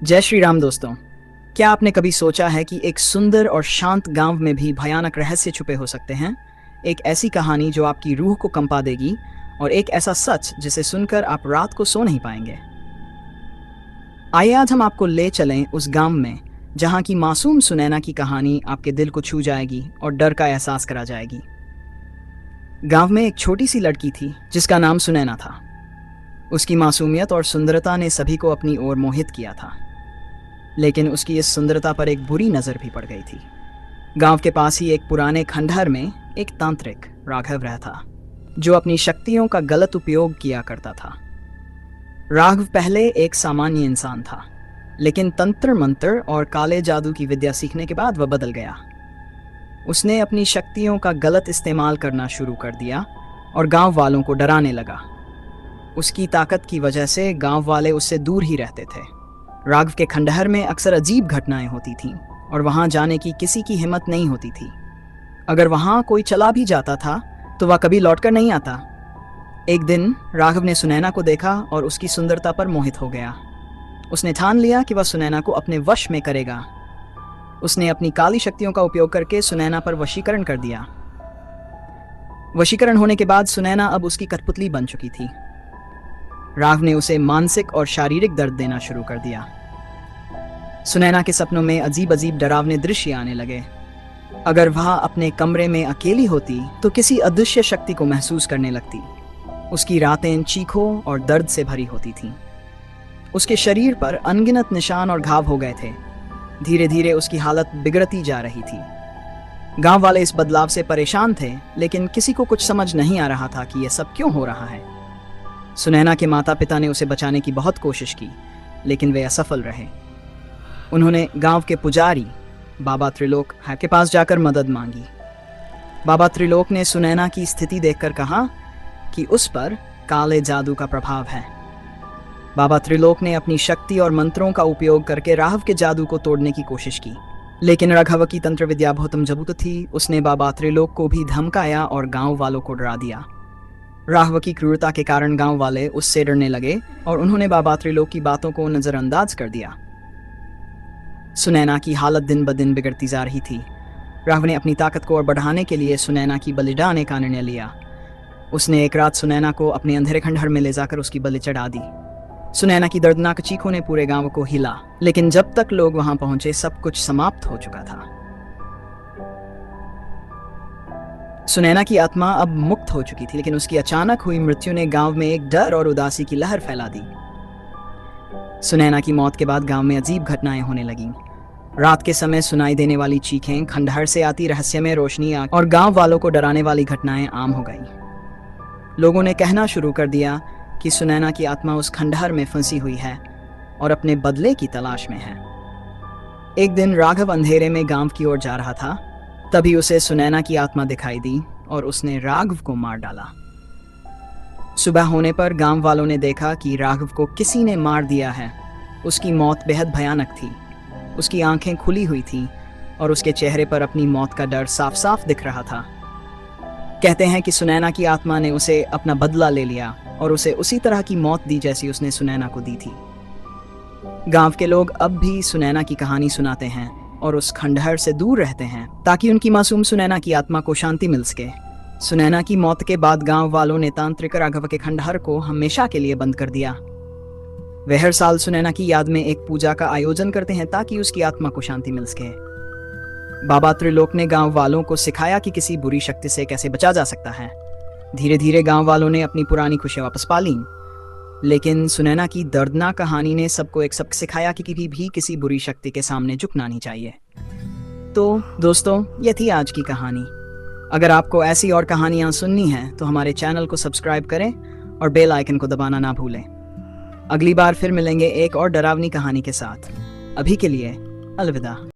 जय श्री राम दोस्तों। क्या आपने कभी सोचा है कि एक सुंदर और शांत गांव में भी भयानक रहस्य छुपे हो सकते हैं? एक ऐसी कहानी जो आपकी रूह को कंपा देगी और एक ऐसा सच जिसे सुनकर आप रात को सो नहीं पाएंगे। आइए आज हम आपको ले चलें उस गांव में जहां की मासूम सुनैना की कहानी आपके दिल को छू जाएगी और डर का एहसास करा जाएगी। गांव में एक छोटी सी लड़की थी जिसका नाम सुनैना था। उसकी मासूमियत और सुंदरता ने सभी को अपनी ओर मोहित किया था, लेकिन उसकी इस सुंदरता पर एक बुरी नज़र भी पड़ गई थी। गांव के पास ही एक पुराने खंडहर में एक तांत्रिक राघव रहता, जो अपनी शक्तियों का गलत उपयोग किया करता था। राघव पहले एक सामान्य इंसान था, लेकिन तंत्र मंत्र और काले जादू की विद्या सीखने के बाद वह बदल गया। उसने अपनी शक्तियों का गलत इस्तेमाल करना शुरू कर दिया और गांव वालों को डराने लगा। उसकी ताकत की वजह से गांव वाले उससे दूर ही रहते थे। राघव के खंडहर में अक्सर अजीब घटनाएं होती थीं और वहां जाने की किसी की हिम्मत नहीं होती थी। अगर वहां कोई चला भी जाता था तो वह कभी लौटकर नहीं आता। एक दिन राघव ने सुनैना को देखा और उसकी सुंदरता पर मोहित हो गया। उसने ठान लिया कि वह सुनैना को अपने वश में करेगा। उसने अपनी काली शक्तियों का उपयोग करके सुनैना पर वशीकरण कर दिया। वशीकरण होने के बाद सुनैना अब उसकी कठपुतली बन चुकी थी। राघव ने उसे मानसिक और शारीरिक दर्द देना शुरू कर दिया। सुनैना के सपनों में अजीब अजीब डरावने दृश्य आने लगे। अगर वह अपने कमरे में अकेली होती तो किसी अदृश्य शक्ति को महसूस करने लगती। उसकी रातें चीखों और दर्द से भरी होती थीं। उसके शरीर पर अनगिनत निशान और घाव हो गए थे। धीरे धीरे उसकी हालत बिगड़ती जा रही थी। गांव वाले इस बदलाव से परेशान थे, लेकिन किसी को कुछ समझ नहीं आ रहा था कि यह सब क्यों हो रहा है। सुनैना के माता पिता ने उसे बचाने की बहुत कोशिश की, लेकिन वे असफल रहे। उन्होंने गांव के पुजारी बाबा त्रिलोक के पास जाकर मदद मांगी। बाबा त्रिलोक ने सुनैना की स्थिति देखकर कहा कि उस पर काले जादू का प्रभाव है। बाबा त्रिलोक ने अपनी शक्ति और मंत्रों का उपयोग करके राघव के जादू को तोड़ने की कोशिश की, लेकिन राघव की तंत्र विद्या बहुत मजबूत थी। उसने बाबा त्रिलोक को भी धमकाया और गांव वालों को डरा दिया। राघव की क्रूरता के कारण गांव वाले उससे डरने लगे और उन्होंने बाबा त्रिलोक की बातों को नजरअंदाज कर दिया। सुनैना की हालत दिन ब दिन बिगड़ती जा रही थी। राघव ने अपनी ताकत को और बढ़ाने के लिए सुनैना की बलि डालने का निर्णय लिया। उसने एक रात सुनैना को अपने अंधेरे खंडहर में ले जाकर उसकी बलि चढ़ा दी। सुनैना की दर्दनाक चीखों ने पूरे गांव को हिला, लेकिन जब तक लोग वहां पहुंचे सब कुछ समाप्त हो चुका था। सुनैना की आत्मा अब मुक्त हो चुकी थी, लेकिन उसकी अचानक हुई मृत्यु ने गांव में एक डर और उदासी की लहर फैला दी। सुनैना की मौत के बाद गांव में अजीब घटनाएं होने लगीं। रात के समय सुनाई देने वाली चीखें, खंडहर से आती रहस्यमय रोशनी और गांव वालों को डराने वाली घटनाएं आम हो गईं। लोगों ने कहना शुरू कर दिया कि सुनैना की आत्मा उस खंडहर में फंसी हुई है और अपने बदले की तलाश में है। एक दिन राघव अंधेरे में गांव की ओर जा रहा था, तभी उसे सुनैना की आत्मा दिखाई दी और उसने राघव को मार डाला। सुबह होने पर गांव वालों ने देखा कि राघव को किसी ने मार दिया है। उसकी मौत बेहद भयानक थी। उसकी आंखें खुली हुई थीं और उसके चेहरे पर अपनी मौत का डर साफ साफ दिख रहा था। कहते हैं कि सुनैना की आत्मा ने उसे अपना बदला ले लिया और उसे उसी तरह की मौत दी जैसी उसने सुनैना को दी थी। गांव के लोग अब भी सुनैना की कहानी सुनाते हैं और उस खंडहर से दूर रहते हैं, ताकि उनकी मासूम सुनैना की आत्मा को शांति मिल सके। सुनैना की मौत के बाद गांव वालों ने तांत्रिक राघव के खंडहर को हमेशा के लिए बंद कर दिया। वे हर साल सुनैना की याद में एक पूजा का आयोजन करते हैं ताकि उसकी आत्मा को शांति मिल सके। बाबा त्रिलोक ने गांव वालों को सिखाया कि किसी बुरी शक्ति से कैसे बचा जा सकता है। धीरे धीरे गांव वालों ने अपनी पुरानी खुशियां वापस पा लीं, लेकिन सुनैना की दर्दनाक कहानी ने सबको एक सबक सिखाया कि कभी भी किसी बुरी शक्ति के सामने झुकना नहीं चाहिए। तो दोस्तों, ये थी आज की कहानी। अगर आपको ऐसी और कहानियां सुननी हैं तो हमारे चैनल को सब्सक्राइब करें और बेल आइकन को दबाना ना भूलें। अगली बार फिर मिलेंगे एक और डरावनी कहानी के साथ। अभी के लिए अलविदा।